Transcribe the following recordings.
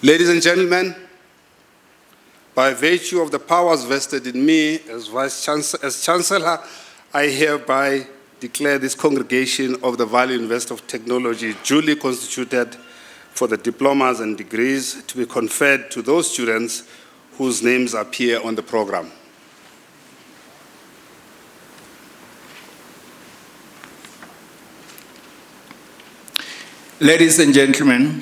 Ladies and gentlemen, by virtue of the powers vested in me as Chancellor, I hereby declare this congregation of the Value University of Technology duly constituted for the diplomas and degrees to be conferred to those students whose names appear on the program. Ladies and gentlemen,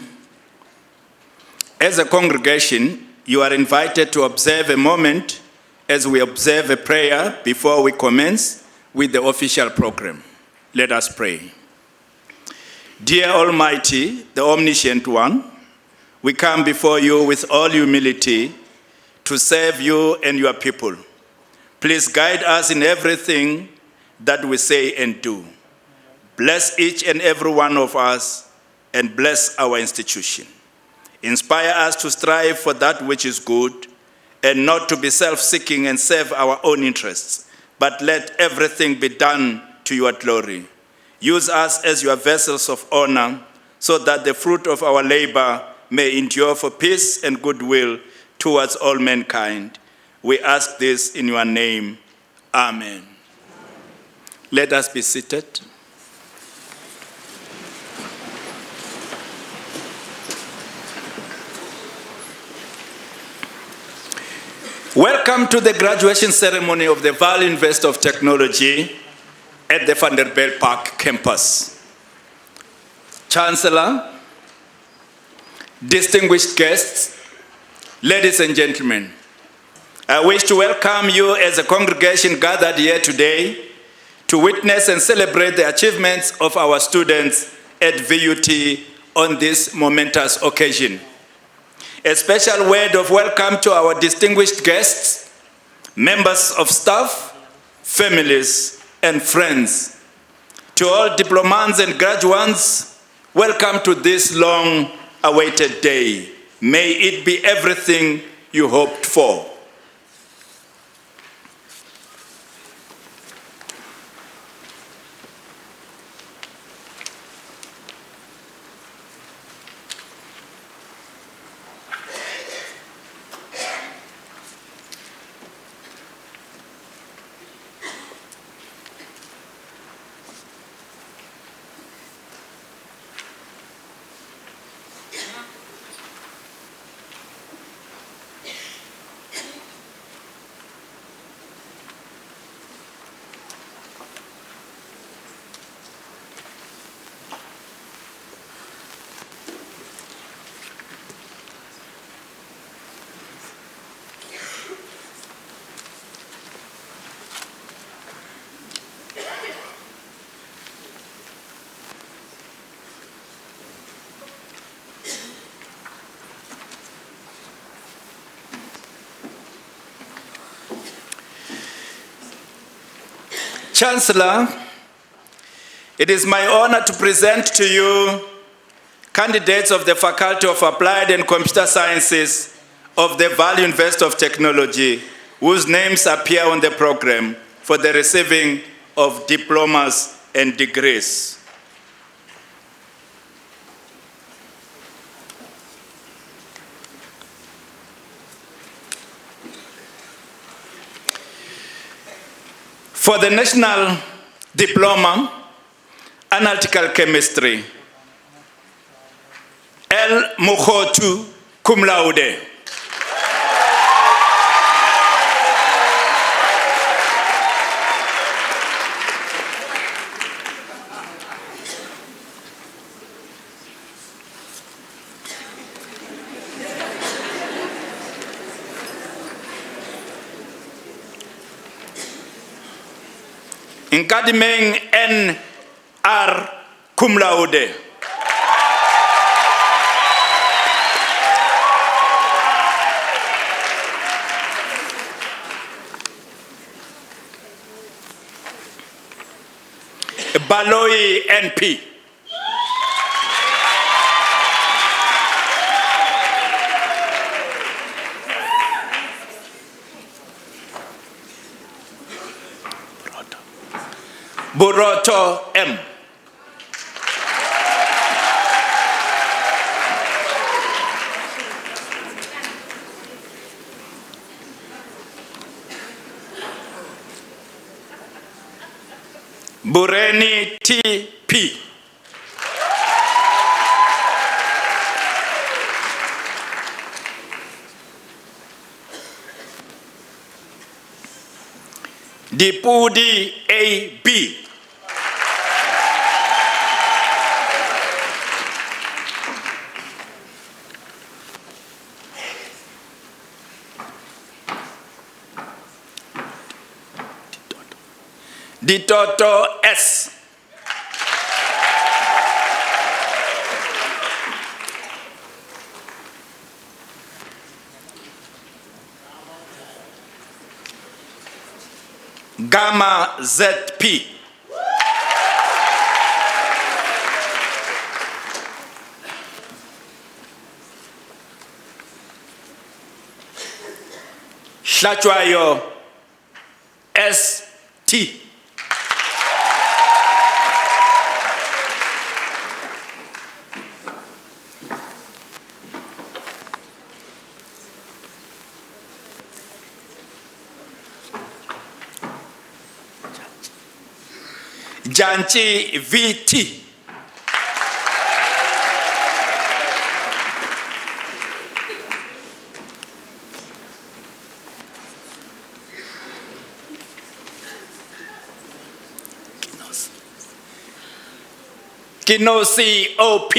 as a congregation, you are invited to observe a moment as we observe a prayer before we commence with the official program. Let us pray. Dear Almighty, the Omniscient One, we come before you with all humility to serve you and your people. Please guide us in everything that we say and do. Bless each and every one of us and bless our institution. Inspire us to strive for that which is good and not to be self-seeking and serve our own interests, but let everything be done to your glory. Use us as your vessels of honor so that the fruit of our labor may endure for peace and goodwill towards all mankind. We ask this in your name. Amen. Let us be seated. Welcome to the graduation ceremony of the Value University of Technology at the Vanderbilt Park campus. Chancellor, distinguished guests, ladies and gentlemen, I wish to welcome you as a congregation gathered here today to witness and celebrate the achievements of our students at VUT on this momentous occasion. A special word of welcome to our distinguished guests, members of staff, families, and friends. To all diplomats and graduates, welcome to this long-awaited day. May it be everything you hoped for. Chancellor, it is my honor to present to you candidates of the Faculty of Applied and Computer Sciences of the VUT University of Technology, whose names appear on the program for the receiving of diplomas and degrees. For the National Diploma, Analytical Chemistry, L. Mukhotu, cum laude. Nkadimeng N.R. cum laude. Baloi N.P. Boroto M. Bureni T.P. Dipudi A.B. Ditoto S. Gamma ZP. Shlachwayo ST. Janchi VT. Kinosi OP.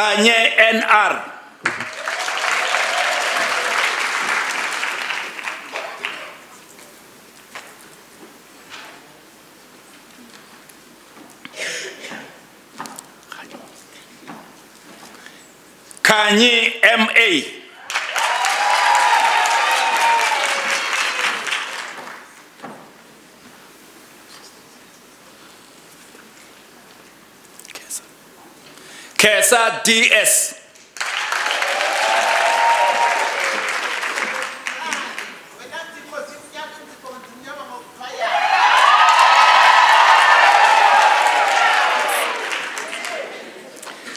Kanye NR. Kanye MA. Kesa DS.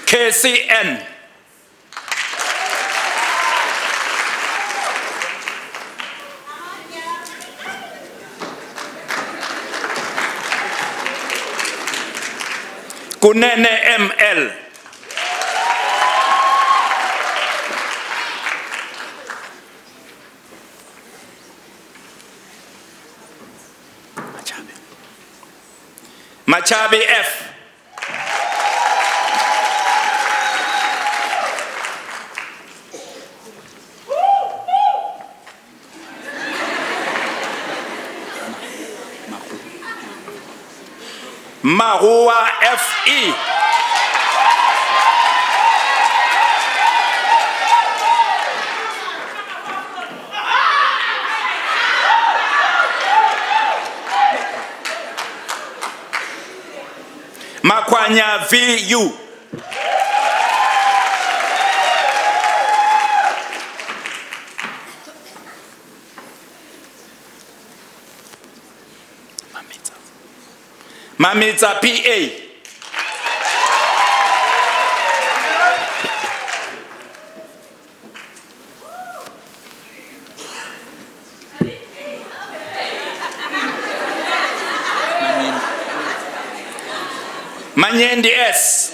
KCN. Kunene ML. Machabi F. Mahua FE. Makwanya VU. Mamitza PA. Manyendi S.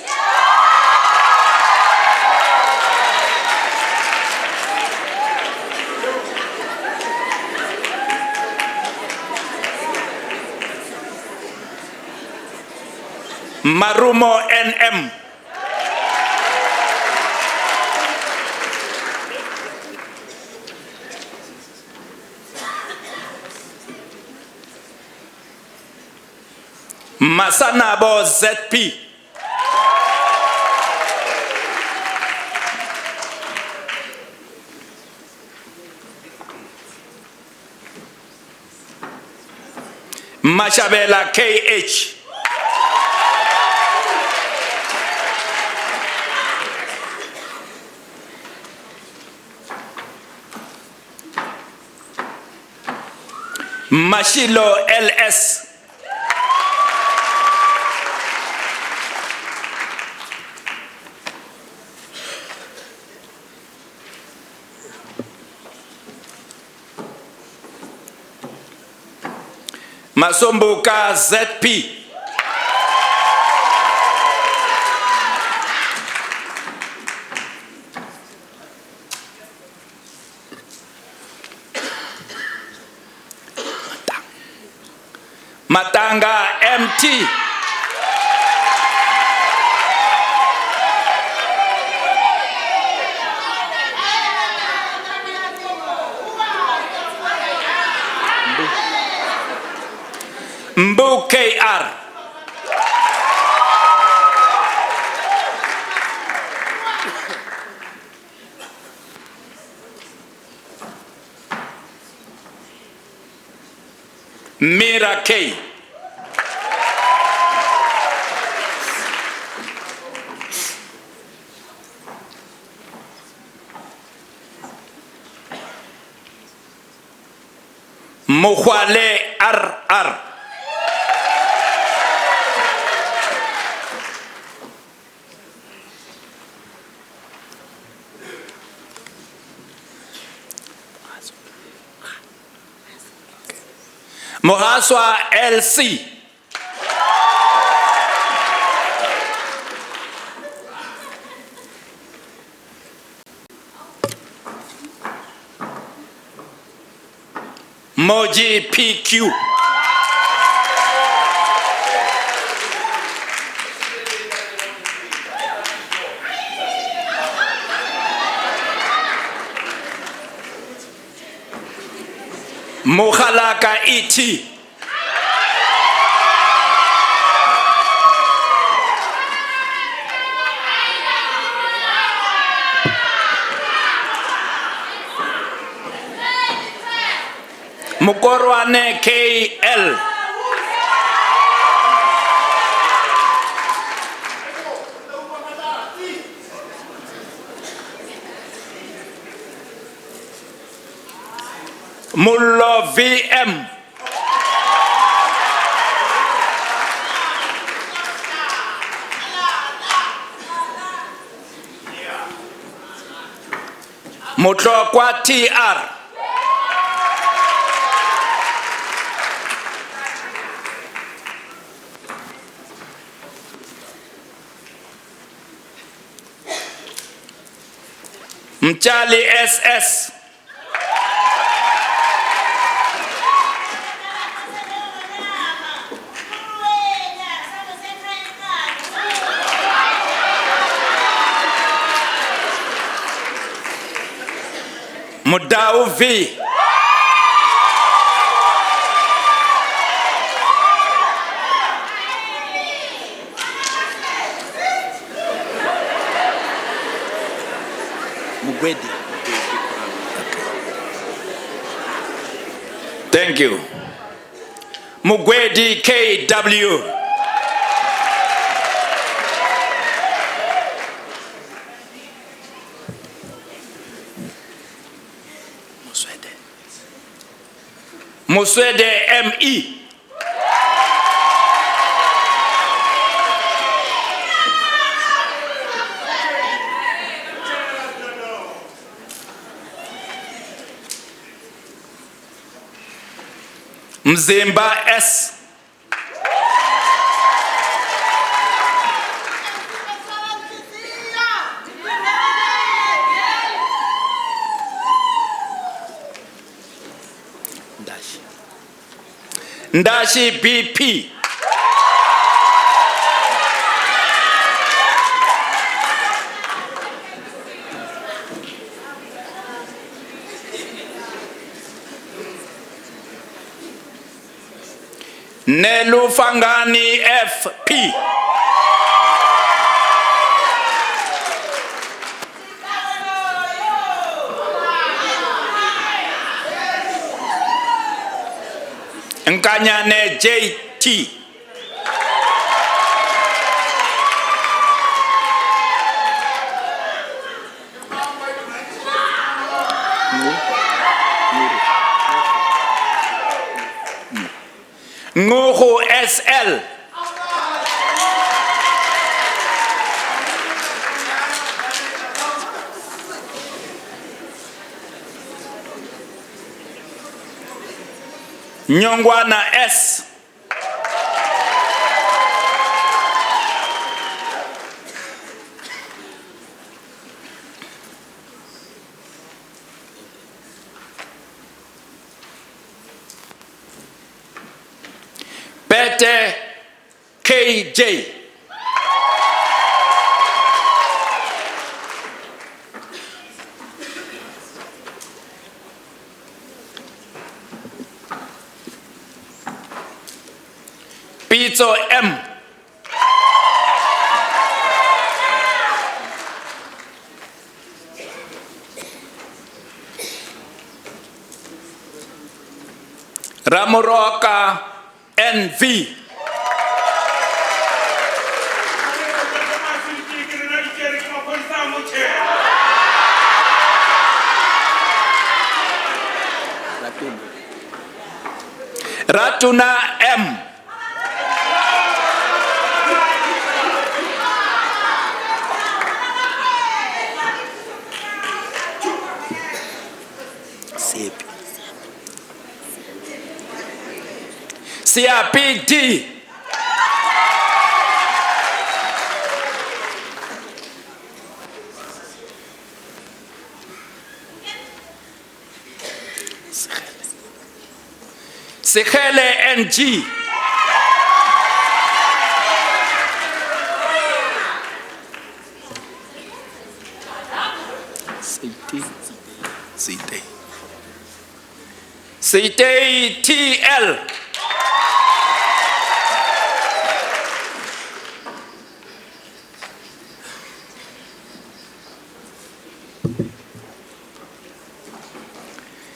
Marumo NM. Masanabo ZP. Mashabela KH. Mashilo LS. Masomboka ZP. Matanga MT. Mbu KR. Mira K. Muhwale RR. Mohaswa LC. Moji PQ. Mukhalaka iti. Mukorwane KL. Mullo VM. Mutlokwa TR. Mchali SS. Mudau V. Mugwedi. Thank you. Mugwedi KW. Muswede ME. Mzimba S. Ndashi BP. Nelu Fangani FP. Nkanyane JT. Nguhu SL. Nyongwana S. Pete KJ. Pizzo M. Ramoroka NV. Ratuna M. CRPD. Sekele NG. Sitei TL.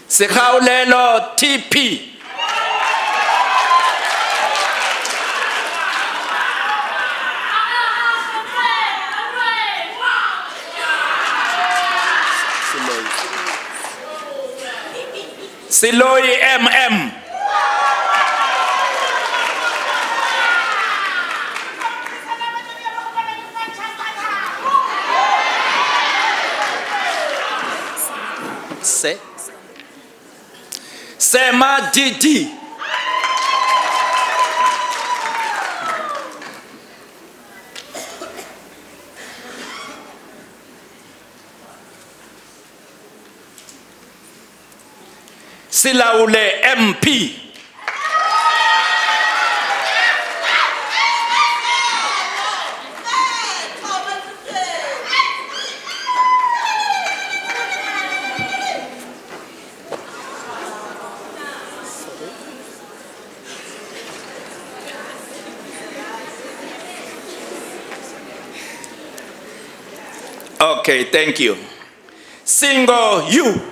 Sikaulelo TP. Siloi MM. Sema DD. Silaule MP. Okay, thank you. Single U.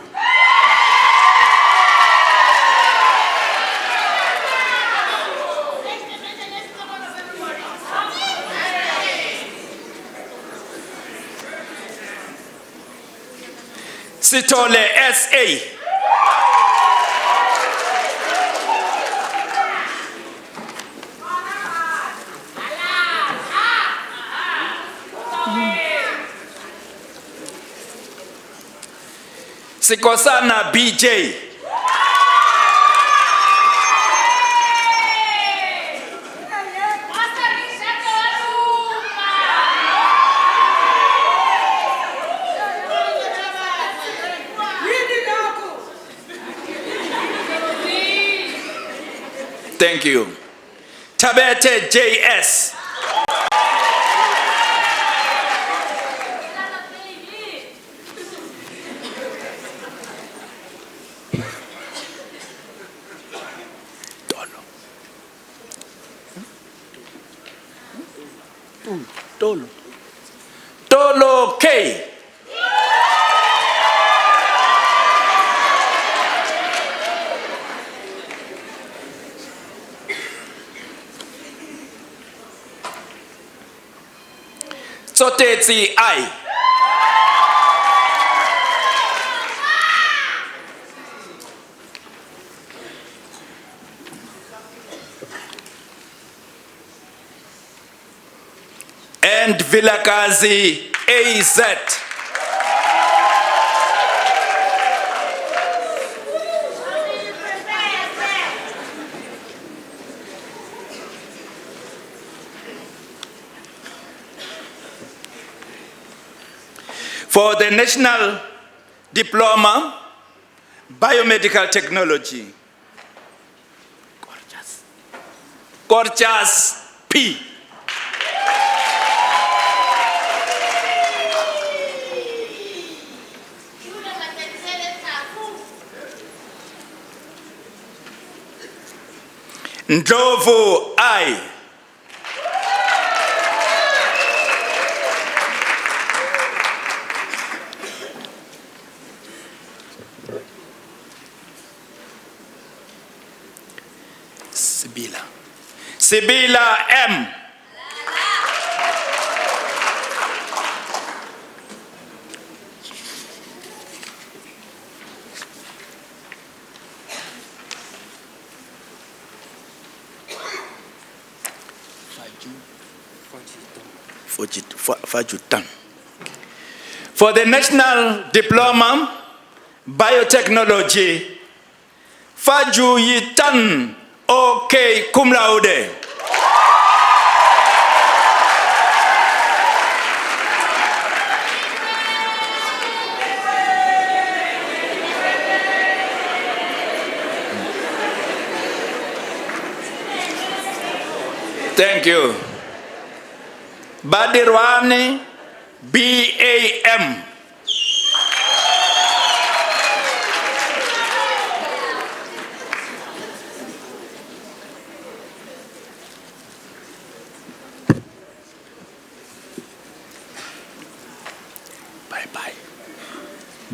Sitole SA. Sikosana BJ. Thank you. Tabete JS. Tolo K. Sotetsi I. And Vilakazi AZ. For the National Diploma, Biomedical Technology, Gorgeous P. Ndlovu I. Sibila M. Fajutan. For the National Diploma, Biotechnology, Fajuyitan, OK, cum laude. Thank you. Badirwani, BAM.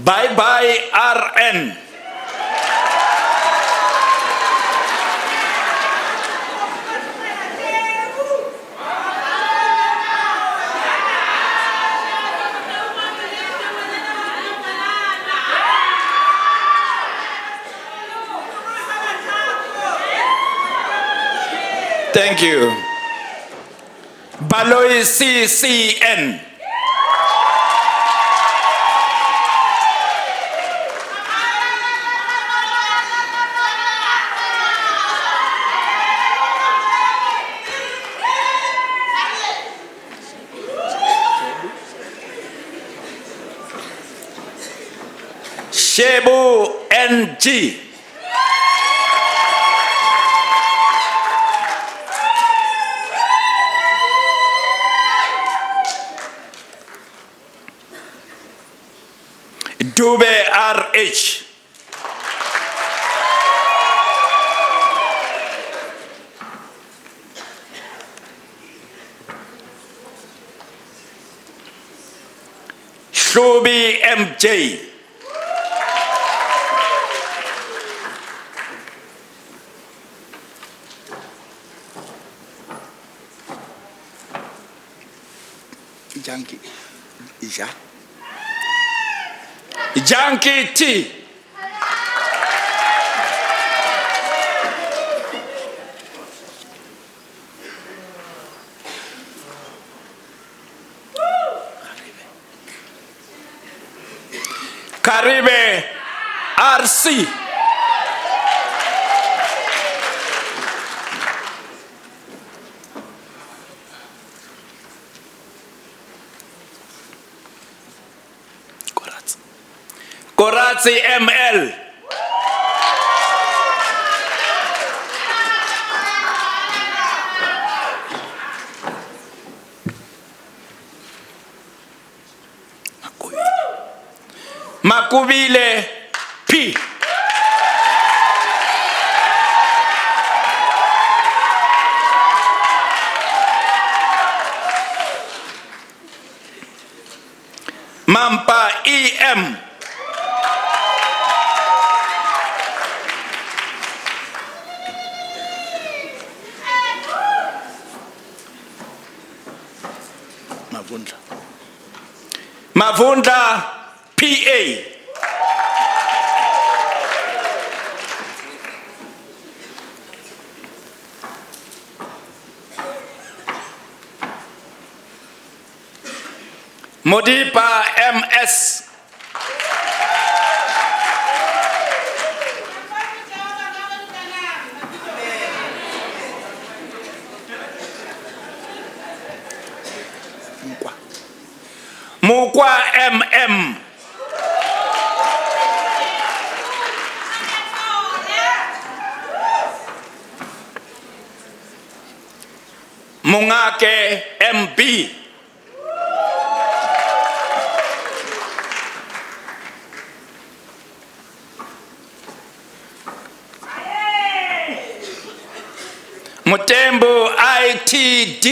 Bye-bye RN. Thank you. Baloi CCN. Shebu NG. Dube RH. Shubi MJ. Junkie. Isha. Junkie T. Karibe RC. Koratsi ML. Makubile P. Mampa EM. Mavunda PA. Modipa MS. Mukwa MM. Mungake MB. Mutembu ITD.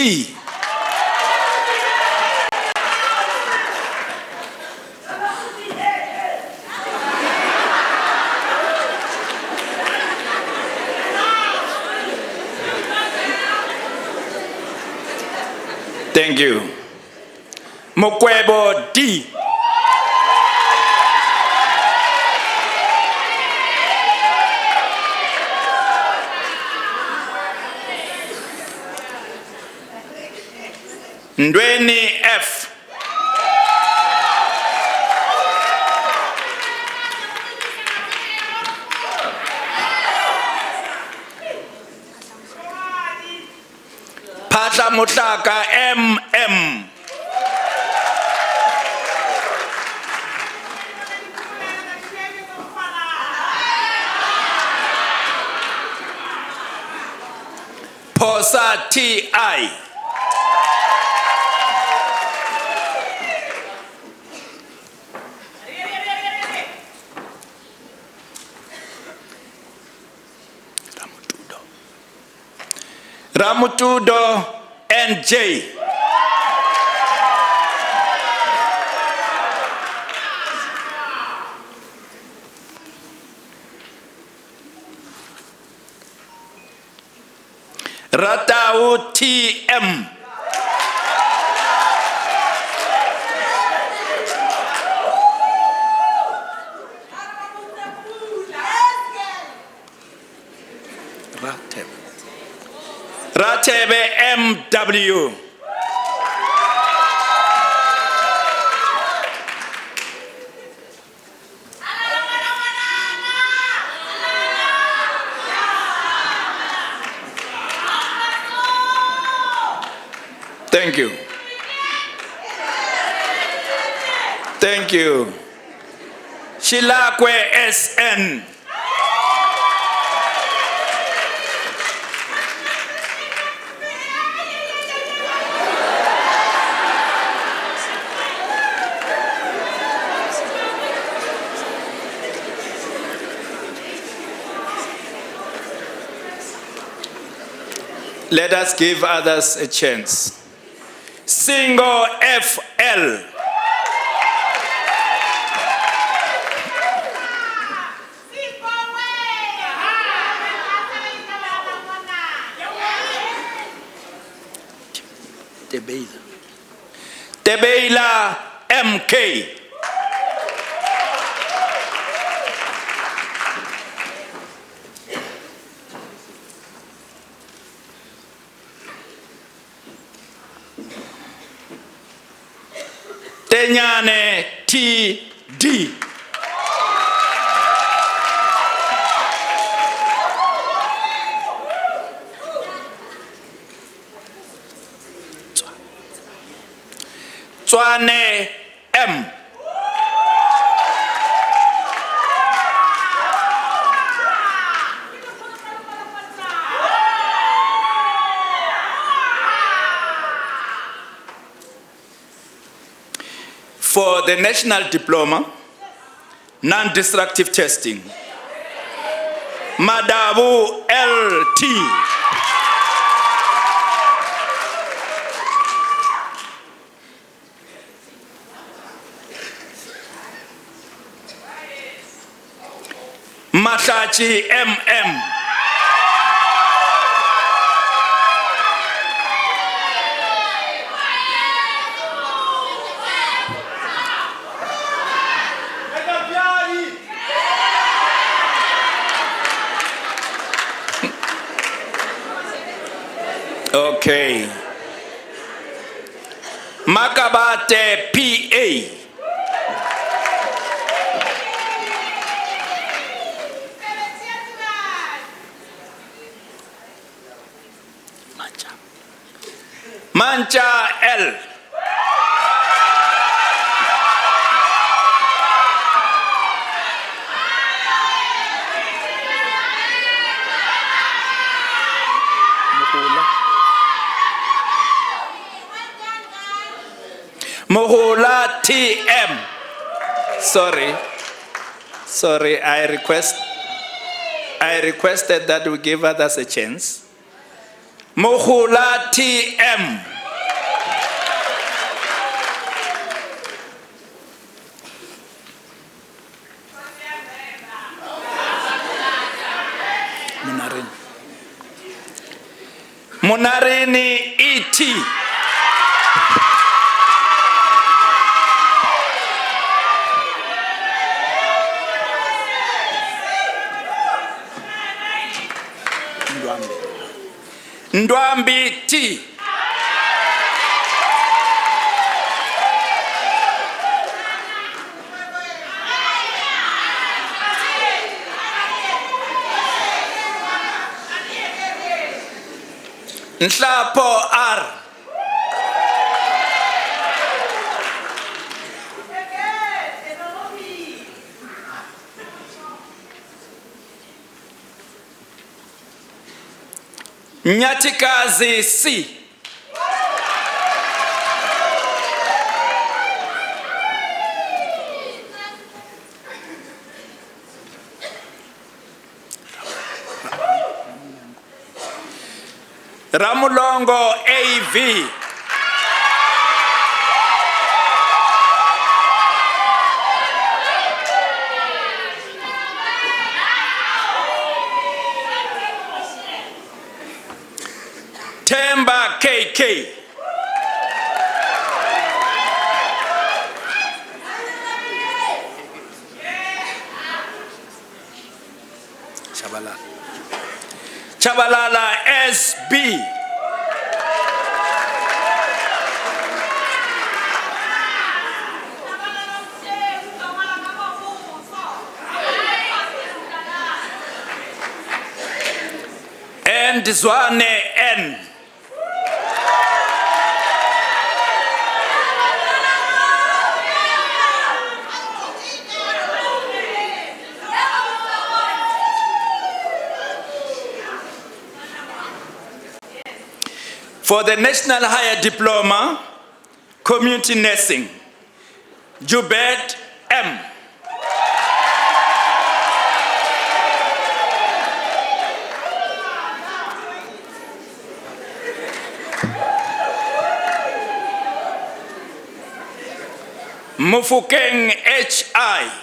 Thank you. Mukwebo D. Ndweni F. Pata Mutaka MM. Posa TI. Ramutudo NJ. Ratau TM. Ratebe MW. Thank you. Thank you. Shilakwe SN. Let us give others a chance. Single FL. Tebeila MK. Tenyane TD. Tswane M. For the national diploma, non-destructive testing, Madabu LT. Matachi MM. Okay. Makabate PA. Mancha L. Mohula TM. Sorry, I requested that we give others a chance. Mohula TM. Munarini ET. Ndwambi T. Nhlapo R. Nyatikazi C. Ramulongo AV. Temba KK. Chabalala SB. And Zwane N. For the National Higher Diploma, Community Nursing, Jubed M. Mufukeng HI.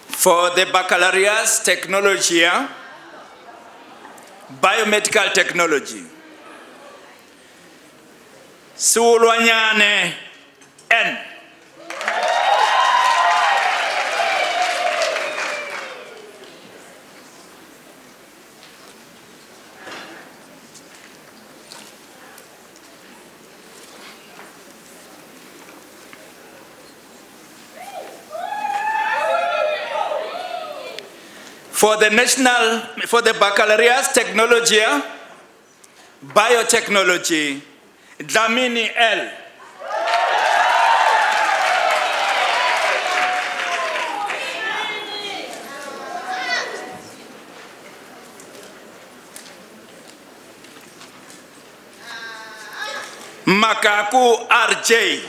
For the Baccalaureate Technology, Biomedical Technology, Sulwanyane N. For the Baccalaureate Technology, Biotechnology, Dlamini L. Makaku RJ.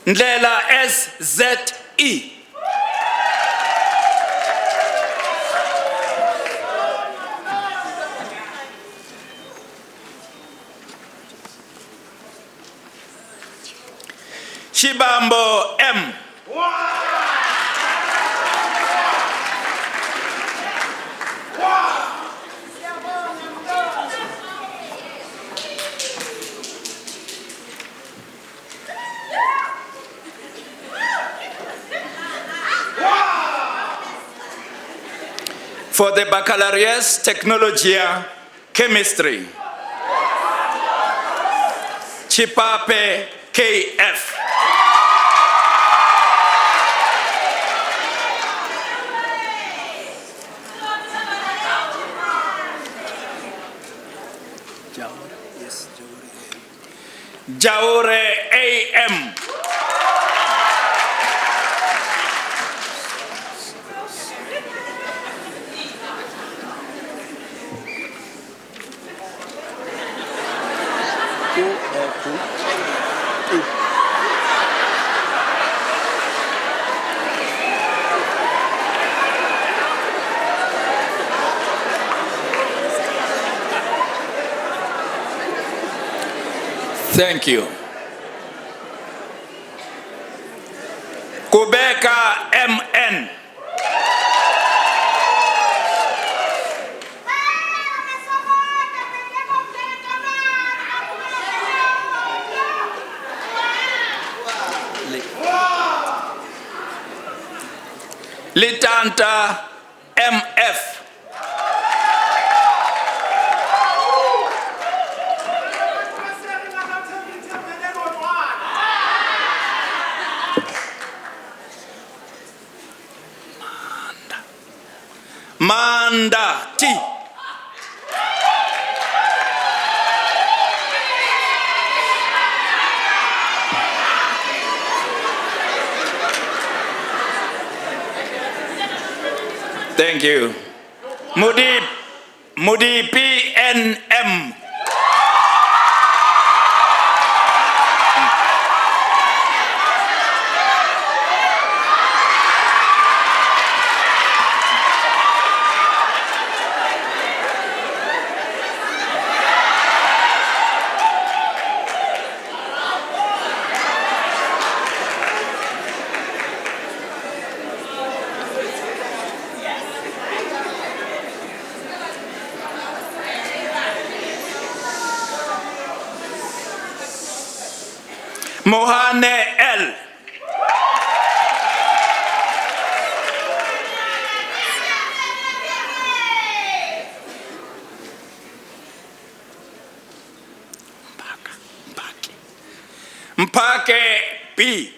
Ndlela SZE. Shibambo M. For the Baccalaureate Technology, Chemistry, Chipape KF. Jaure AM. Thank you. Kubeka MN. Litanta MF. Manda T. Thank you. Mudi PN. NM. Mohane L. Mpake B.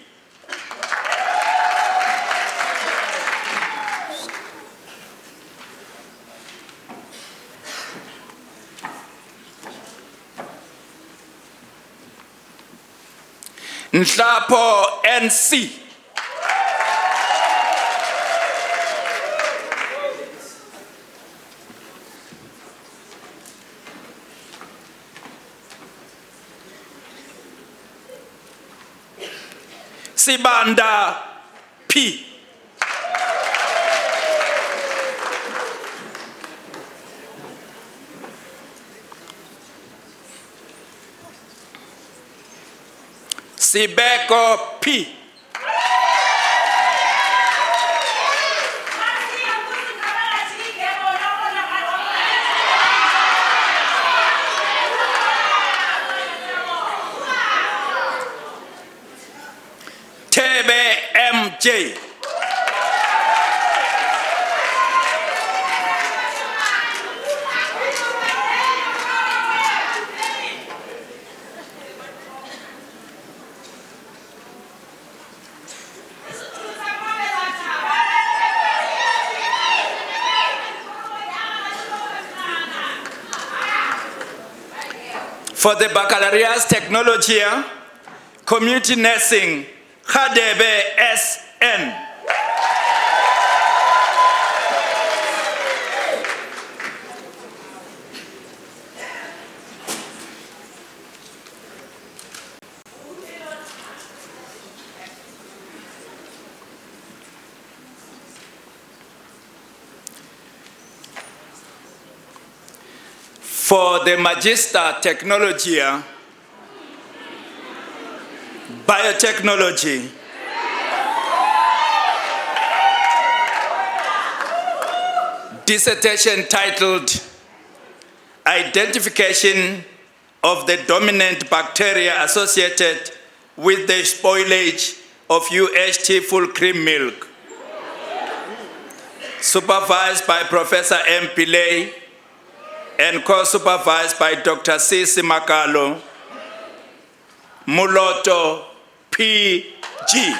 Nhlapo NC. Sibanda P. Sibeko P. Tebe MJ. For the Baccalaureate Technology, Community Nursing, Khadebe SN. For the Magister Technology, Biotechnology, dissertation titled Identification of the Dominant Bacteria Associated with the Spoilage of UHT Full Cream Milk, supervised by Professor M. Pillay and co-supervised by Dr. C. Simakalo, Muloto PG.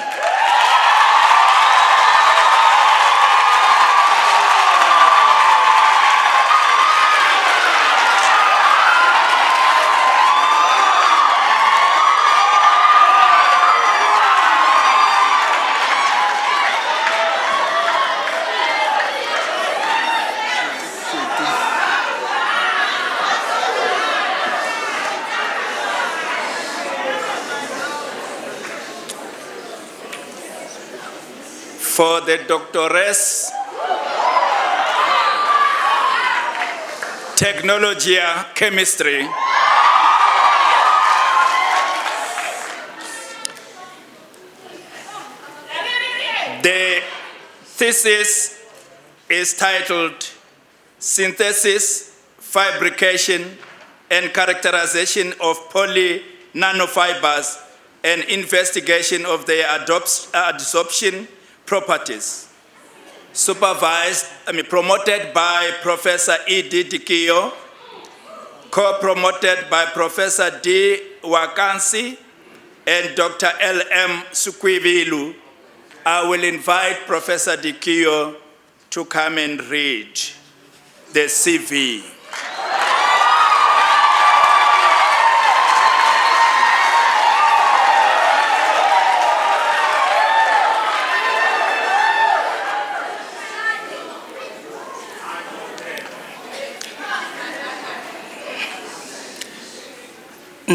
For the Doctoress Technology Chemistry, the thesis is titled Synthesis, Fabrication, and Characterization of Poly Nanofibers and Investigation of their adsorption properties, promoted by Professor E.D. Dikio, co-promoted by Professor D. Wakansi and Dr. L.M. Sukwivilu. I will invite Professor Dikio to come and read the CV.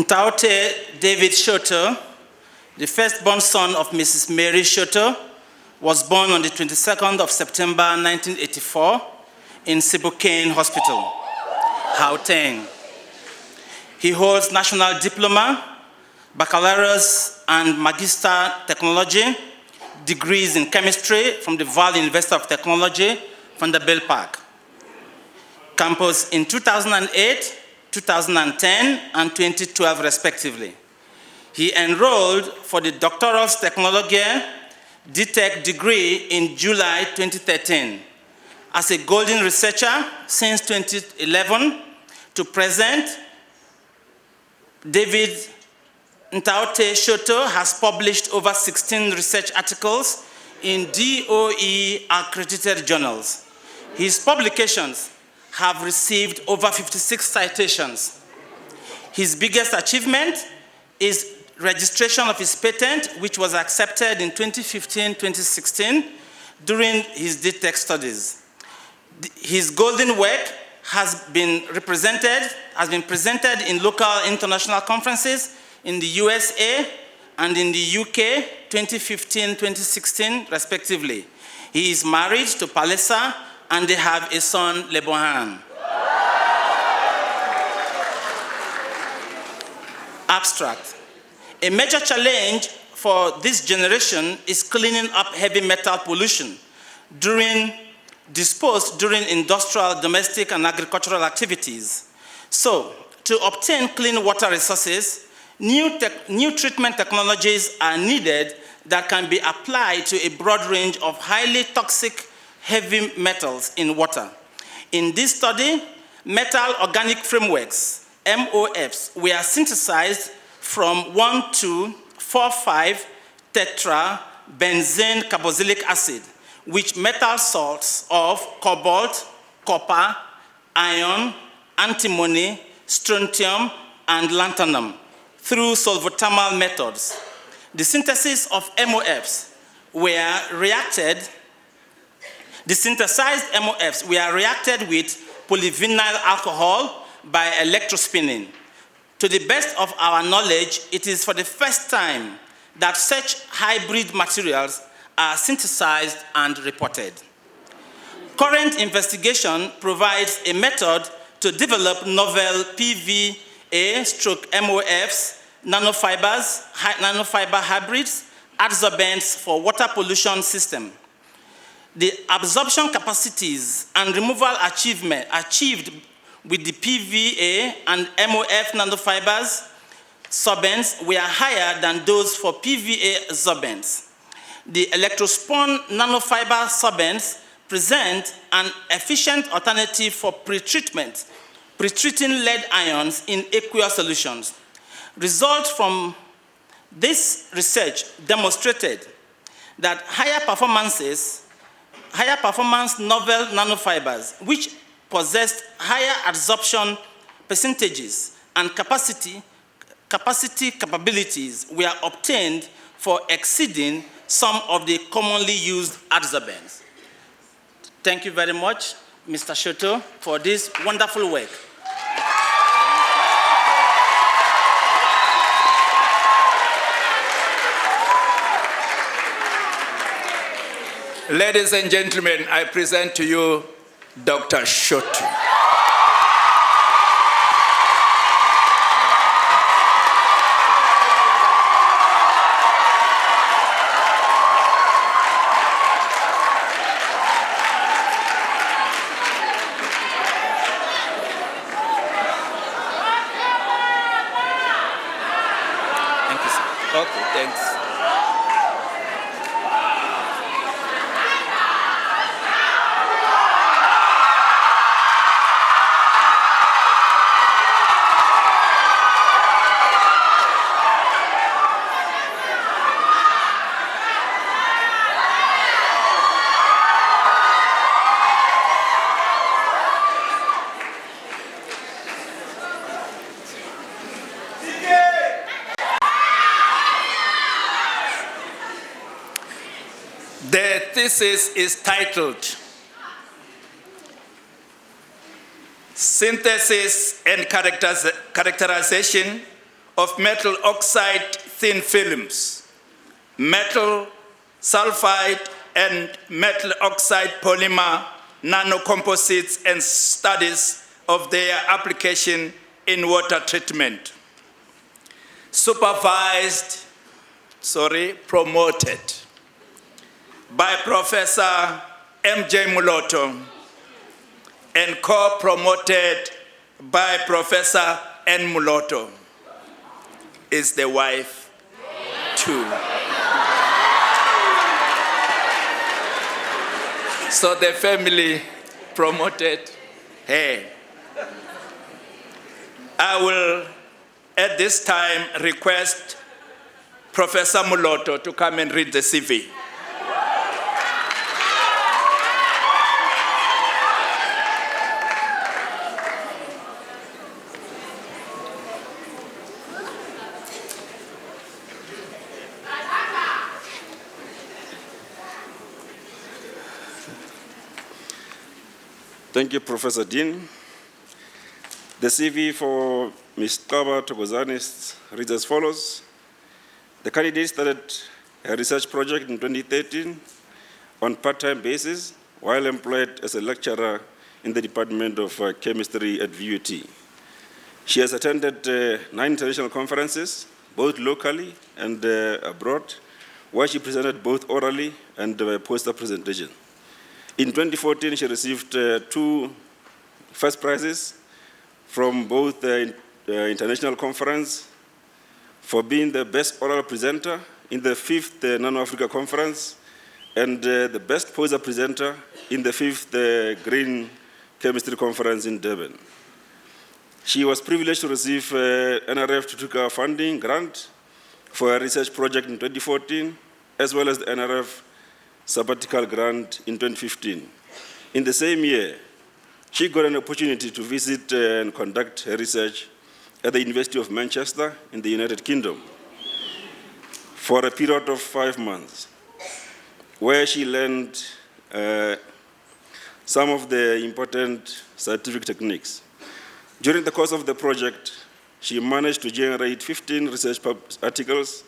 Ntaute David Shoto, the firstborn son of Mrs. Mary Shoto, was born on the 22nd of September 1984 in Sibukane Hospital, Gauteng. He holds national diploma, baccalaureate and magister technology, degrees in chemistry from the Vaal University of Technology, Vanderbilt Park campus in 2008, 2010, and 2012 respectively. He enrolled for the Doctoral Technology DTech degree in July 2013. As a Golden Researcher since 2011 to present, David Ntaute Shoto has published over 16 research articles in DOE accredited journals. His publications have received over 56 citations. His biggest achievement is registration of his patent, which was accepted in 2015-2016 during his DTech studies. His golden work has been presented in local international conferences in the USA and in the UK 2015-2016 respectively. He is married to Palesa and they have a son, Lebohan. Abstract. A major challenge for this generation is cleaning up heavy metal pollution disposed during industrial, domestic, and agricultural activities. So, to obtain clean water resources, new treatment technologies are needed that can be applied to a broad range of highly toxic heavy metals in water. In this study, metal organic frameworks, MOFs, were synthesized from 1,2,4,5-tetra-benzene carboxylic acid, which metal salts of cobalt, copper, iron, antimony, strontium, and lanthanum through solvothermal methods. The synthesis of MOFs were reacted. The synthesized MOFs were reacted with polyvinyl alcohol by electrospinning. To the best of our knowledge, it is for the first time that such hybrid materials are synthesized and reported. Current investigation provides a method to develop novel PVA/MOFs, nanofiber hybrids, adsorbents for water pollution system. The absorption capacities and removal achieved with the PVA and MOF nanofibers sorbents were higher than those for PVA sorbents. The electrospun nanofiber sorbents present an efficient alternative for pretreating lead ions in aqueous solutions. Results from this research demonstrated that higher performance novel nanofibers, which possessed higher adsorption percentages and capabilities, were obtained for exceeding some of the commonly used adsorbents. Thank you very much, Mr. Shoto, for this wonderful work. Ladies and gentlemen, I present to you Dr. Shoto. Thank you, sir. Okay, thanks. The thesis is titled Synthesis and Characterization of metal oxide thin films, metal sulfide and metal oxide polymer nanocomposites, and studies of their application in water treatment. Promoted by Professor M.J. Muloto and co-promoted by Professor N. Muloto is the wife too. So the family promoted her. I will at this time request Professor Muloto to come and read the CV. Thank you, Professor Dean. The CV for Ms. Kaba Tokozani reads as follows. The candidate started a research project in 2013 on part-time basis while employed as a lecturer in the Department of Chemistry at VUT. She has attended 9 international conferences, both locally and abroad, where she presented both orally and by poster presentation. In 2014, she received 2 first prizes from both the international conference for being the best oral presenter in the 5th Nano-Africa Conference and the best poster presenter in the 5th Green Chemistry Conference in Durban. She was privileged to receive NRF Tutuka funding grant for a research project in 2014, as well as the NRF sabbatical grant in 2015. In the same year, she got an opportunity to visit and conduct her research at the University of Manchester in the United Kingdom for a period of 5 months, where she learned some of the important scientific techniques. During the course of the project, she managed to generate 15 research articles,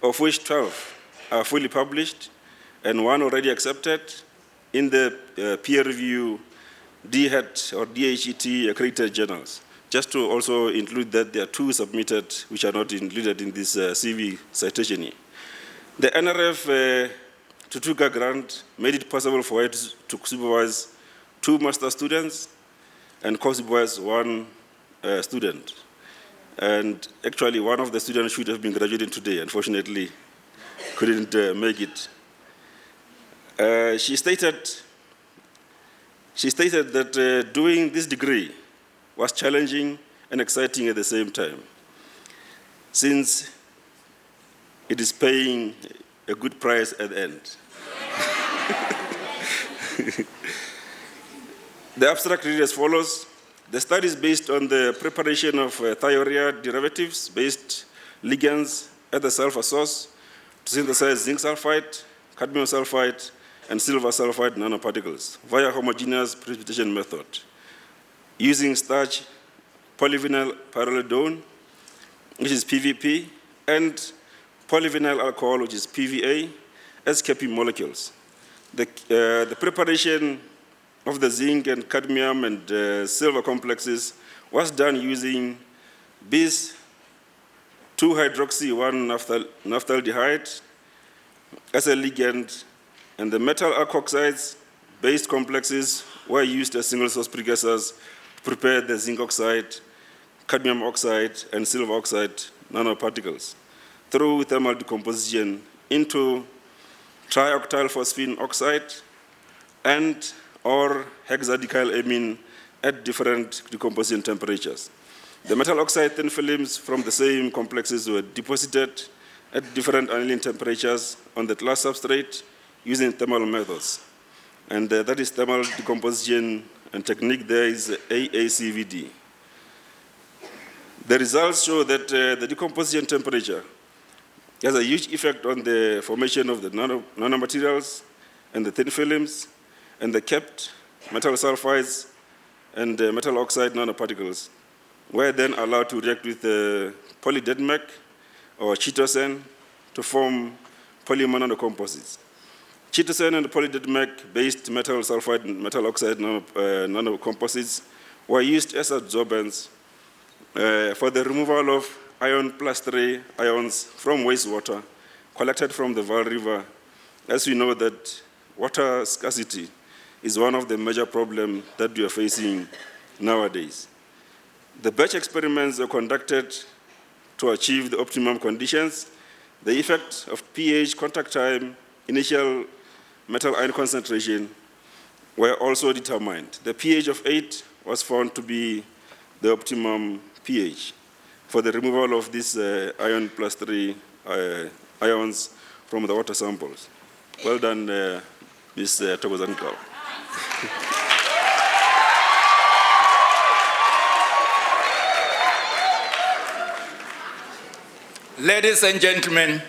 of which 12 are fully published and 1 already accepted in the peer review DHET or DHET accredited journals. Just to also include that there are 2 submitted which are not included in this CV citation here. The NRF Tutuka grant made it possible for her to supervise 2 master students and co-supervise 1 student. And actually, one of the students should have been graduating today, unfortunately, couldn't make it. She stated that doing this degree was challenging and exciting at the same time, since it is paying a good price at the end. The abstract reads as follows. The study is based on the preparation of thiourea derivatives-based ligands at the sulfur source to synthesize zinc sulfide, cadmium sulfide, and silver sulfide nanoparticles via homogeneous precipitation method using starch polyvinyl pyrrolidone, which is PVP, and polyvinyl alcohol, which is PVA, as Kp molecules. The preparation of the zinc and cadmium and silver complexes was done using bis 2-hydroxy-1-naphthaldehyde as a ligand, and the metal alkoxides-based complexes were used as single-source precursors to prepare the zinc oxide, cadmium oxide, and silver oxide nanoparticles through thermal decomposition into trioctyl phosphine oxide and or hexadecylamine at different decomposition temperatures. The metal oxide thin films from the same complexes were deposited at different annealing temperatures on the glass substrate using thermal methods. And that is thermal decomposition, and technique there is AACVD. The results show that the decomposition temperature has a huge effect on the formation of the nanomaterials and the thin films and the capped metal sulfides and metal oxide nanoparticles were then allowed to react with polydedmac or chitosan to form polymer nanocomposites. Chitosan and polydedmac-based metal sulfide and metal oxide nanocomposites were used as adsorbents for the removal of iron plus 3 ions from wastewater collected from the Vaal River, as we know that water scarcity is one of the major problems that we are facing nowadays. The batch experiments were conducted to achieve the optimum conditions. The effect of pH, contact time, initial metal ion concentration were also determined. The pH of 8 was found to be the optimum pH for the removal of these iron plus 3 ions from the water samples. Well done, Ms. Thokozani-Gqaba. Ladies and gentlemen,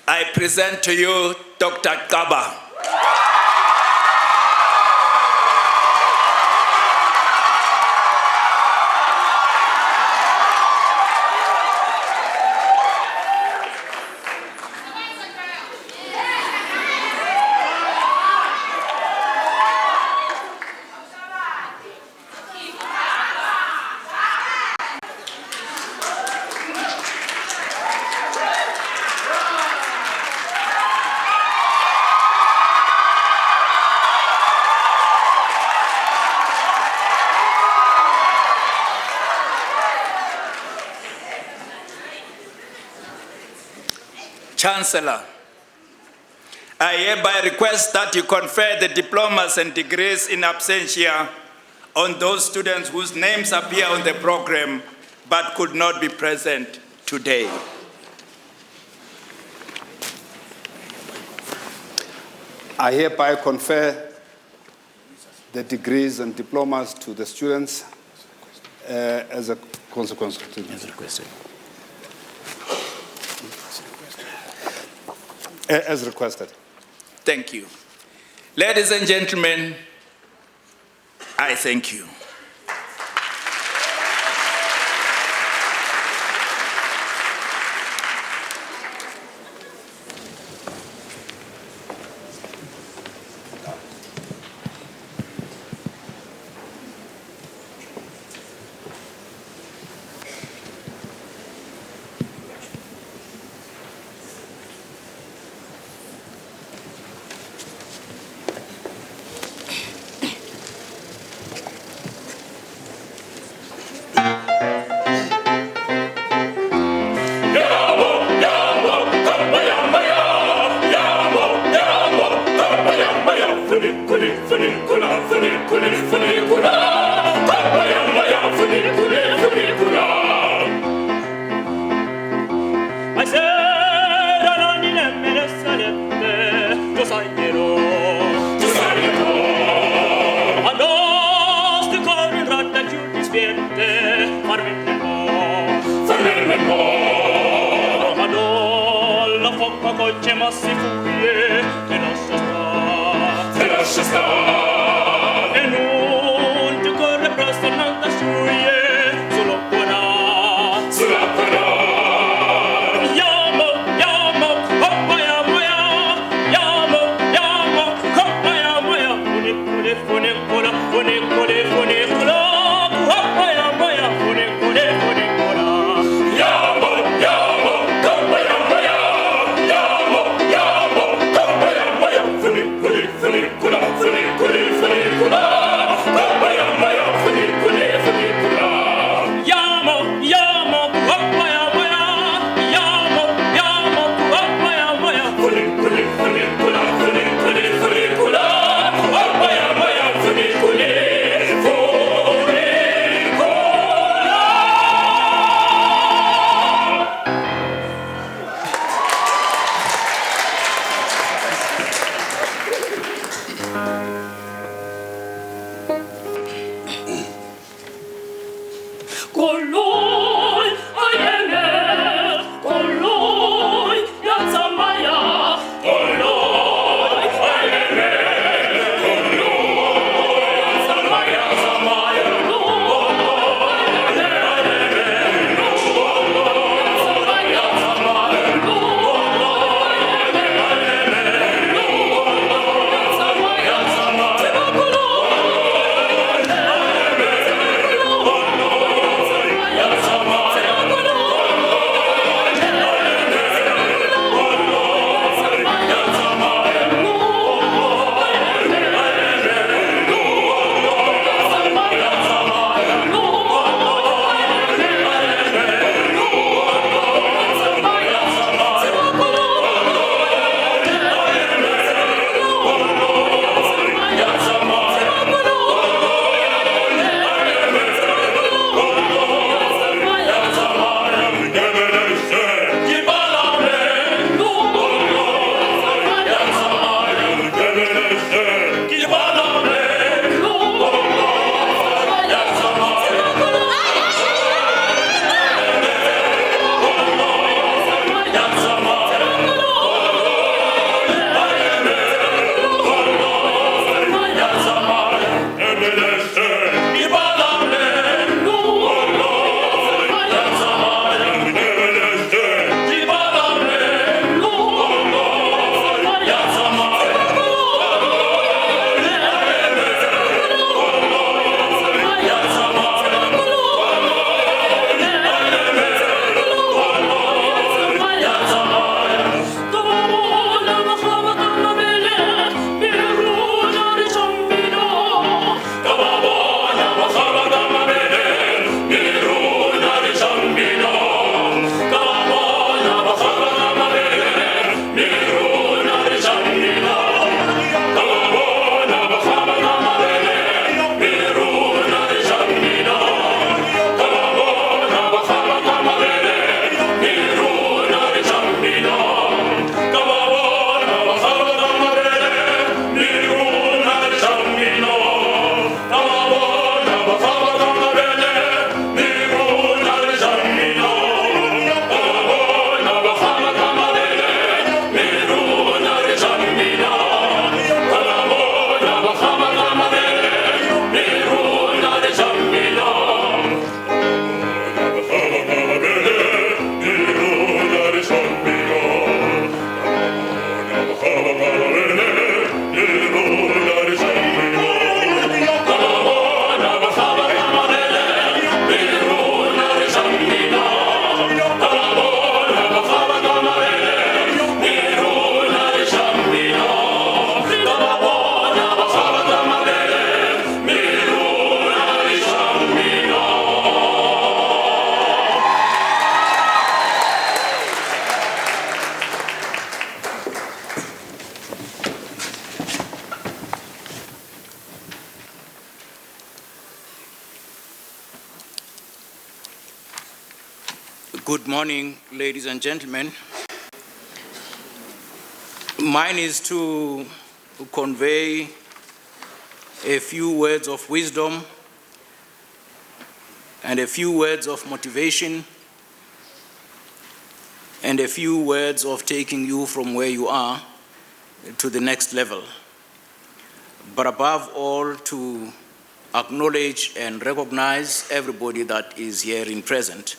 I present to you Dr. Gqaba. Chancellor, I hereby request that you confer the diplomas and degrees in absentia on those students whose names appear on the program but could not be present today. I hereby confer the degrees and diplomas to the students as a consequence. As requested. As requested. Thank you. Ladies and gentlemen, I thank you. Kula, Good morning, ladies and gentlemen. Mine is to convey a few words of wisdom and a few words of motivation and a few words of taking you from where you are to the next level. But above all, to acknowledge and recognize everybody that is here in present.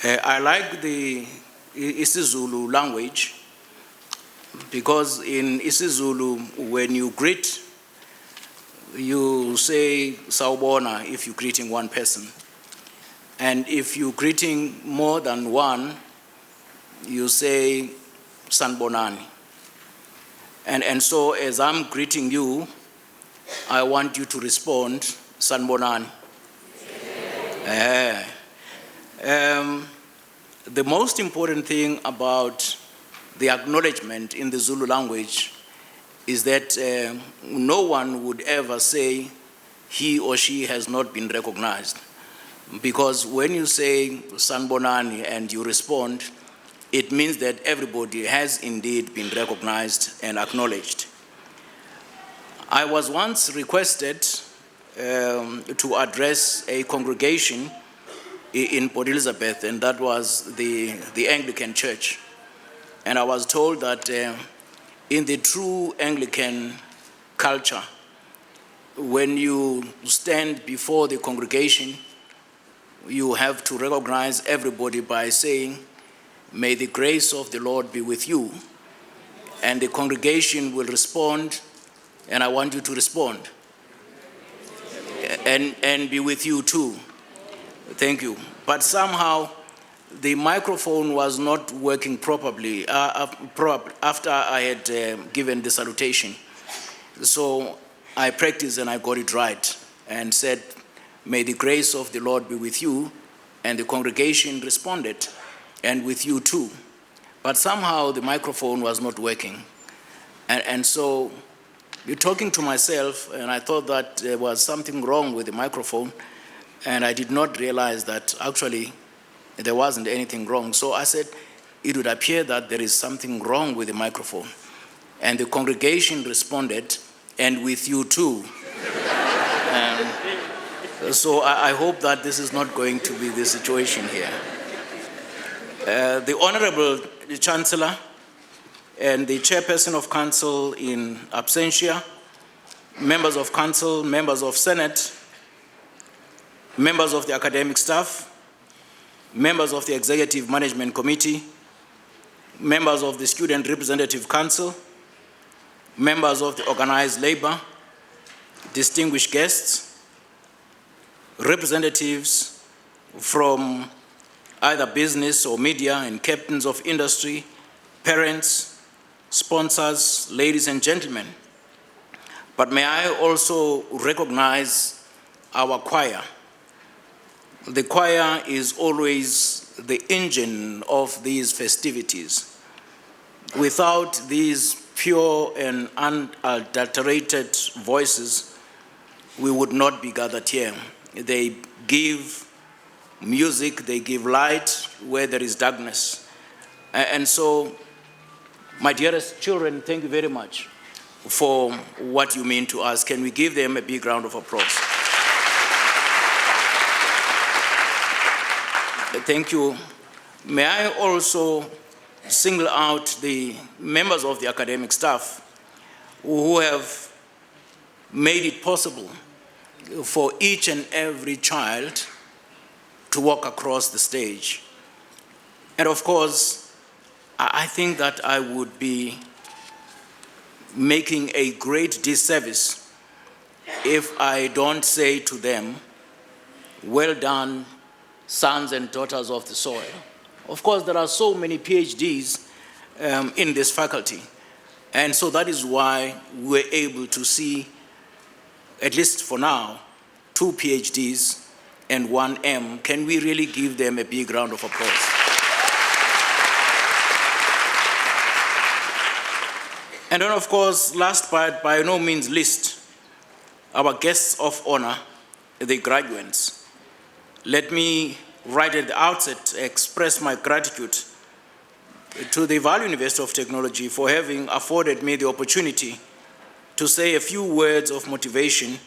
I like the isiZulu language because in isiZulu, when you greet, you say sawubona if you're greeting one person. And if you're greeting more than one, you say sanbonani. And so as I'm greeting you, I want you to respond sanbonani. The most important thing about the acknowledgement in the Zulu language is that no one would ever say he or she has not been recognized. Because when you say sanbonani and you respond, it means that everybody has indeed been recognized and acknowledged. I was once requested to address a congregation in Port Elizabeth, and that was the Anglican Church. And I was told that in the true Anglican culture, when you stand before the congregation, you have to recognize everybody by saying, "May the grace of the Lord be with you." And the congregation will respond, and I want you to respond. And be with you too. Thank you. But somehow the microphone was not working properly after I had given the salutation. So I practiced and I got it right and said, "May the grace of the Lord be with you." And the congregation responded, "And with you too." But somehow the microphone was not working. And so you're talking to myself, and I thought that there was something wrong with the microphone. And I did not realize that actually there wasn't anything wrong. So I said, it would appear that there is something wrong with the microphone. And the congregation responded, "And with you too." So I hope that this is not going to be the situation here. The Honorable Chancellor and the Chairperson of Council in absentia, members of Council, members of Senate, members of the academic staff, members of the Executive Management Committee, members of the Student Representative Council, members of the organized labor, distinguished guests, representatives from either business or media and captains of industry, parents, sponsors, ladies and gentlemen. But may I also recognize our choir. The choir is always the engine of these festivities. Without these pure and unadulterated voices, we would not be gathered here. They give music, they give light where there is darkness. And so, my dearest children, thank you very much for what you mean to us. Can we give them a big round of applause? Thank you. May I also single out the members of the academic staff who have made it possible for each and every child to walk across the stage. And of course, I think that I would be making a great disservice if I don't say to them, "Well done, sons and daughters of the soil." Of course, there are so many PhDs in this faculty. And so that is why we're able to see, at least for now, 2 PhDs and 1 M. Can we really give them a big round of applause? And then, of course, last but by no means least, our guests of honor, the graduates. Let me right at the outset, express my gratitude to the Value University of Technology for having afforded me the opportunity to say a few words of motivation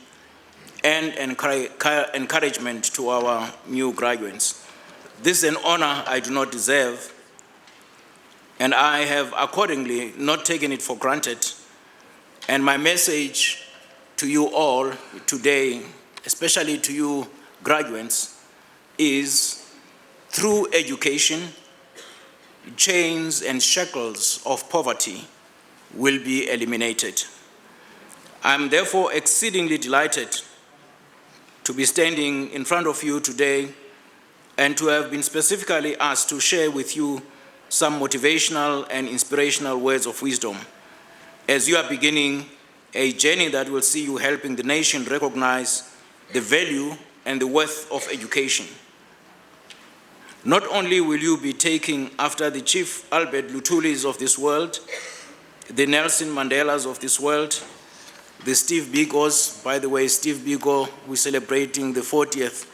and encouragement to our new graduates. This is an honor I do not deserve, and I have accordingly not taken it for granted. And my message to you all today, especially to you graduates, is through education, chains and shackles of poverty will be eliminated. I am therefore exceedingly delighted to be standing in front of you today and to have been specifically asked to share with you some motivational and inspirational words of wisdom as you are beginning a journey that will see you helping the nation recognize the value and the worth of education. Not only will you be taking after the Chief Albert Lutulis of this world, the Nelson Mandelas of this world, the Steve Bigos. By the way, Steve Biko, we're celebrating the 40th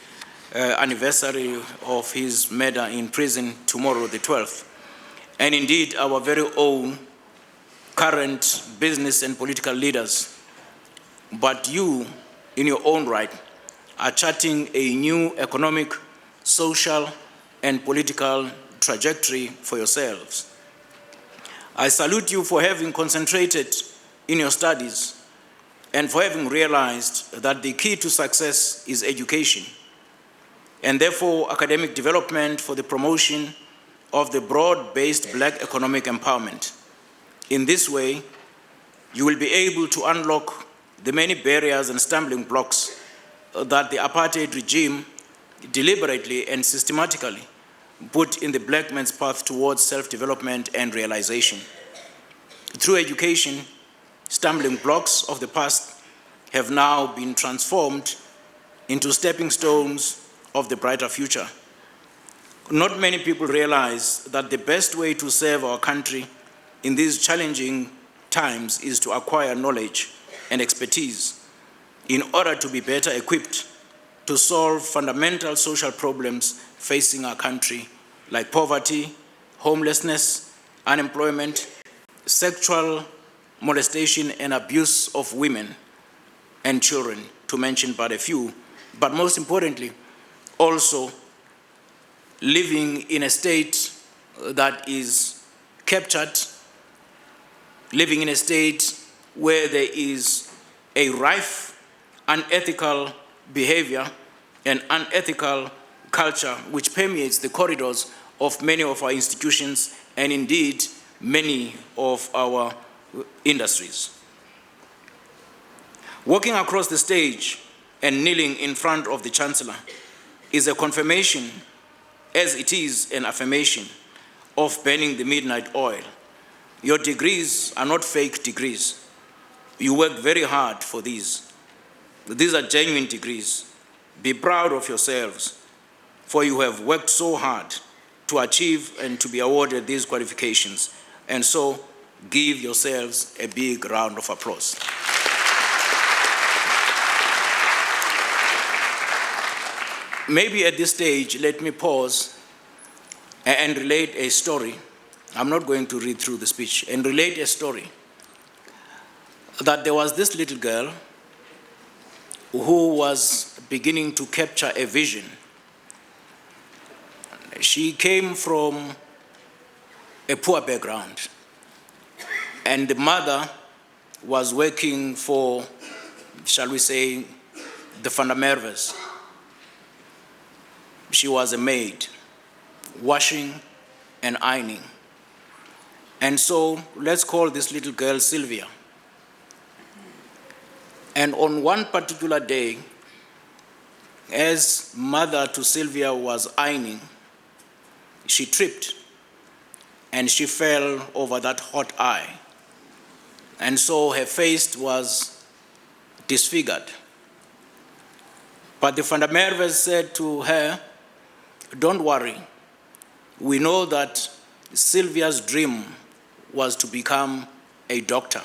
anniversary of his murder in prison tomorrow, the 12th. And indeed, our very own current business and political leaders. But you, in your own right, are charting a new economic, social, and political trajectory for yourselves. I salute you for having concentrated in your studies and for having realized that the key to success is education, and therefore academic development for the promotion of the broad-based Black economic empowerment. In this way, you will be able to unlock the many barriers and stumbling blocks that the apartheid regime deliberately and systematically put in the Black man's path towards self-development and realization. Through education, stumbling blocks of the past have now been transformed into stepping stones of the brighter future. Not many people realize that the best way to serve our country in these challenging times is to acquire knowledge and expertise in order to be better equipped to solve fundamental social problems facing our country, like poverty, homelessness, unemployment, sexual molestation and abuse of women and children, to mention but a few, but most importantly, also living in a state that is captured, living in a state where there is a rife, unethical behavior and unethical culture which permeates the corridors of many of our institutions and indeed many of our industries. Walking across the stage and kneeling in front of the Chancellor is a confirmation, as it is an affirmation, of burning the midnight oil. Your degrees are not fake degrees. You work very hard for these. These are genuine degrees. Be proud of yourselves, for you have worked so hard to achieve and to be awarded these qualifications. And so, give yourselves a big round of applause. Maybe at this stage, let me pause and relate a story. I'm not going to read through the speech, and relate a story. That there was this little girl who was beginning to capture a vision. She came from a poor background, and the mother was working for, shall we say, the Fundamervers. She was a maid, washing and ironing. And so let's call this little girl Sylvia. And on one particular day, as mother to Sylvia was ironing, she tripped and she fell over that hot eye. And so her face was disfigured. But the Fundamervers said to her, "Don't worry. We know that Sylvia's dream was to become a doctor.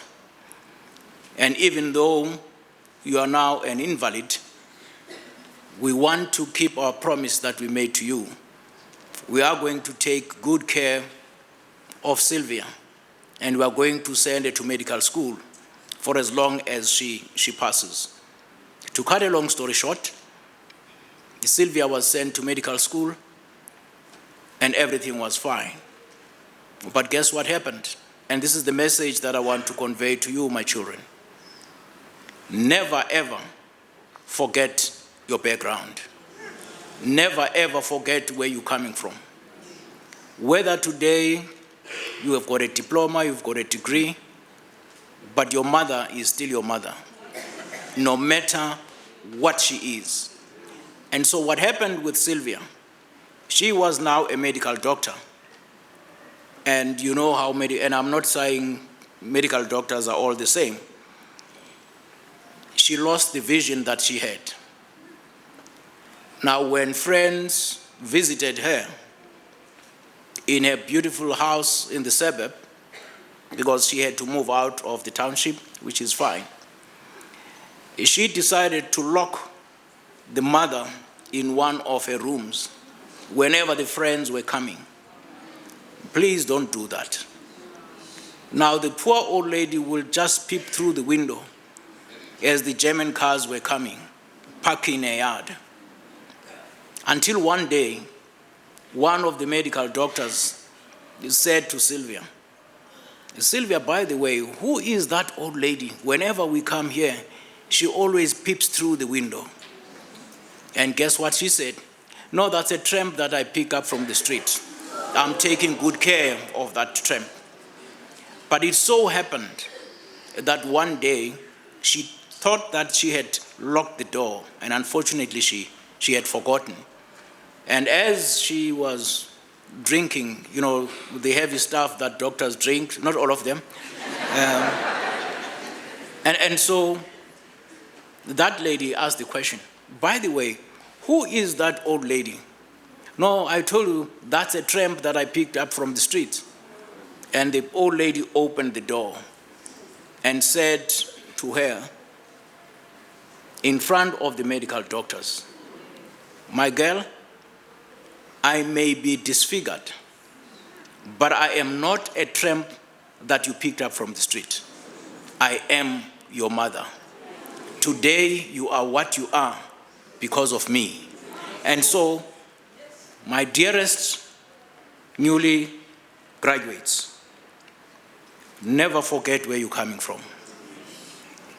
And even though you are now an invalid, we want to keep our promise that we made to you. We are going to take good care of Sylvia, and we are going to send her to medical school for as long as she passes. To cut a long story short, Sylvia was sent to medical school and everything was fine. But guess what happened? And this is the message that I want to convey to you, my children. Never ever forget your background. Never ever forget where you're coming from. Whether today you have got a diploma, you've got a degree, but your mother is still your mother, no matter what she is. And so what happened with Sylvia, she was now a medical doctor. And you know how and I'm not saying medical doctors are all the same. She lost the vision that she had. Now, when friends visited her in her beautiful house in the suburb, because she had to move out of the township, which is fine, she decided to lock the mother in one of her rooms whenever the friends were coming. Please don't do that. Now, the poor old lady will just peep through the window as the German cars were coming, parking in a yard. Until one day, one of the medical doctors said to Sylvia, Sylvia, by the way, who is that old lady? Whenever we come here, she always peeps through the window. And guess what she said? No, that's a tramp that I pick up from the street. I'm taking good care of that tramp. But it so happened that one day she thought that she had locked the door, and unfortunately she had forgotten. And as she was drinking, you know, the heavy stuff that doctors drink, not all of them, and so that lady asked the question, by the way, who is that old lady? No, I told you, that's a tramp that I picked up from the street. And the old lady opened the door and said to her, in front of the medical doctors, my girl, I may be disfigured, but I am not a tramp that you picked up from the street. I am your mother. Today you are what you are because of me. And so, my dearest newly graduates, never forget where you're coming from.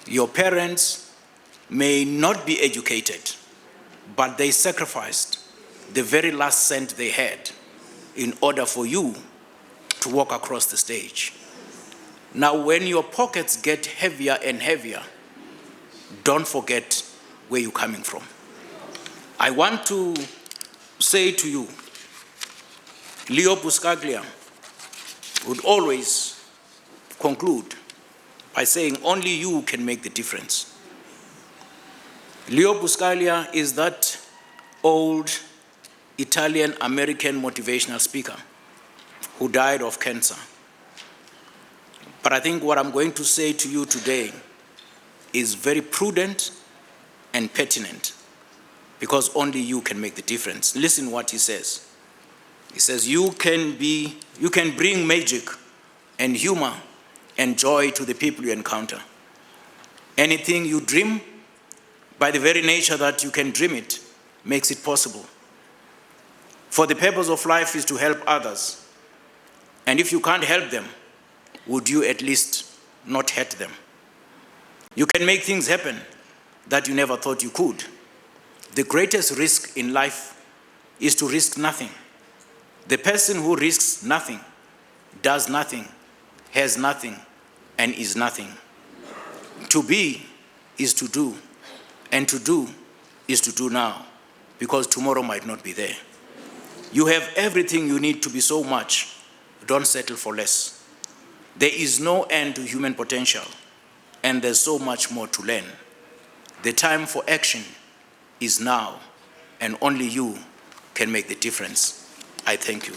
Your parents may not be educated, but they sacrificed the very last cent they had in order for you to walk across the stage. Now, when your pockets get heavier and heavier, don't forget where you're coming from. I want to say to you, Leo Buscaglia would always conclude by saying only you can make the difference. Leo Buscaglia is that old Italian-American motivational speaker who died of cancer. But I think what I'm going to say to you today is very prudent and pertinent, because only you can make the difference. Listen what he says. He says, you can bring magic and humor and joy to the people you encounter. Anything you dream, by the very nature that you can dream it, makes it possible. For the purpose of life is to help others. And if you can't help them, would you at least not hurt them? You can make things happen that you never thought you could. The greatest risk in life is to risk nothing. The person who risks nothing, does nothing, has nothing, and is nothing. To be is to do, and to do is to do now, because tomorrow might not be there. You have everything you need to be so much. Don't settle for less. There is no end to human potential, and there's so much more to learn. The time for action is now, and only you can make the difference. I thank you.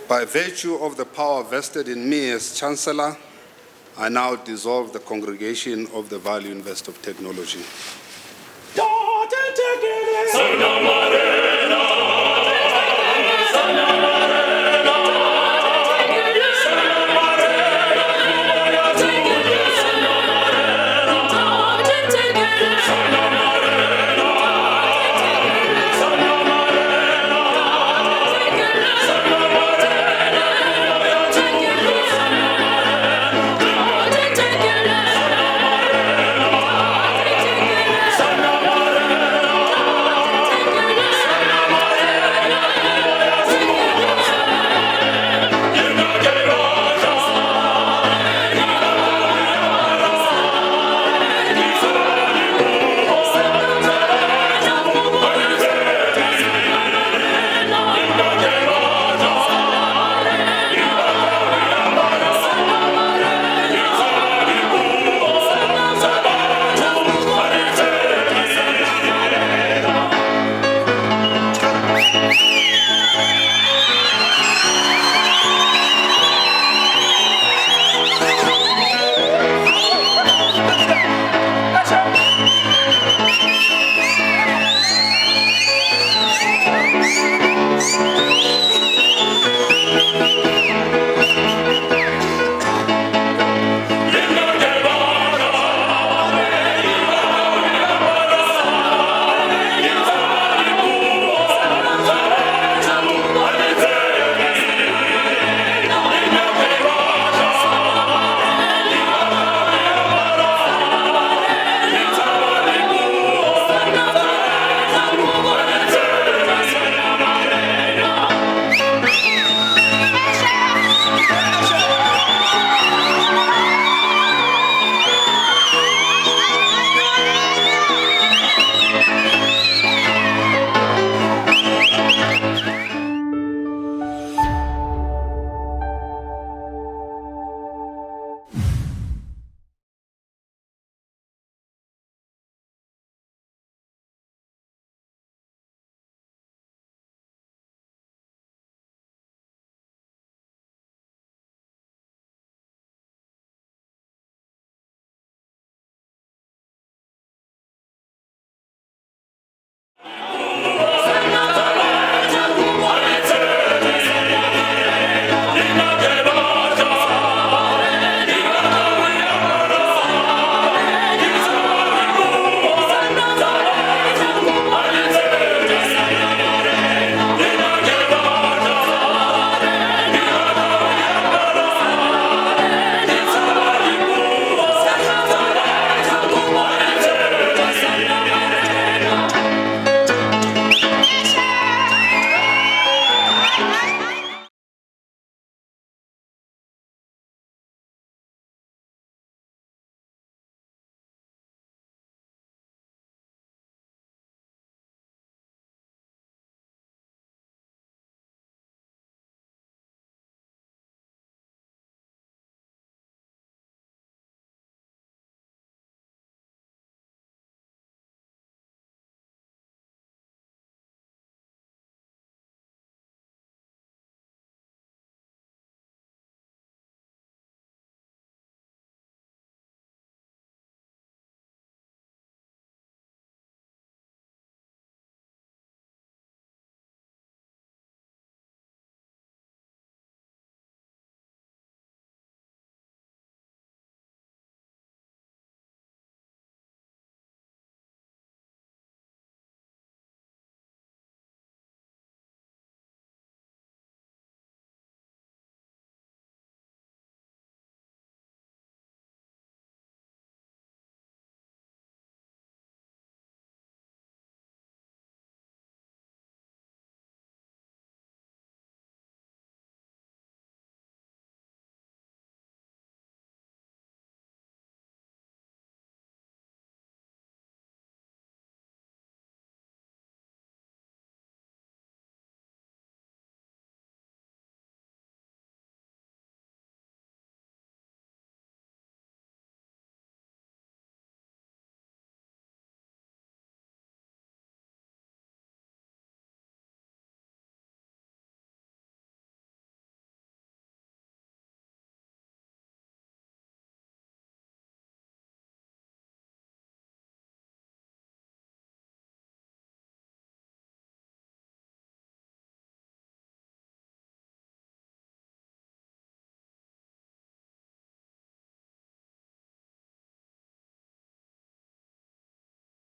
By virtue of the power vested in me as Chancellor, I now dissolve the Congregation of the Value Invest of Technology.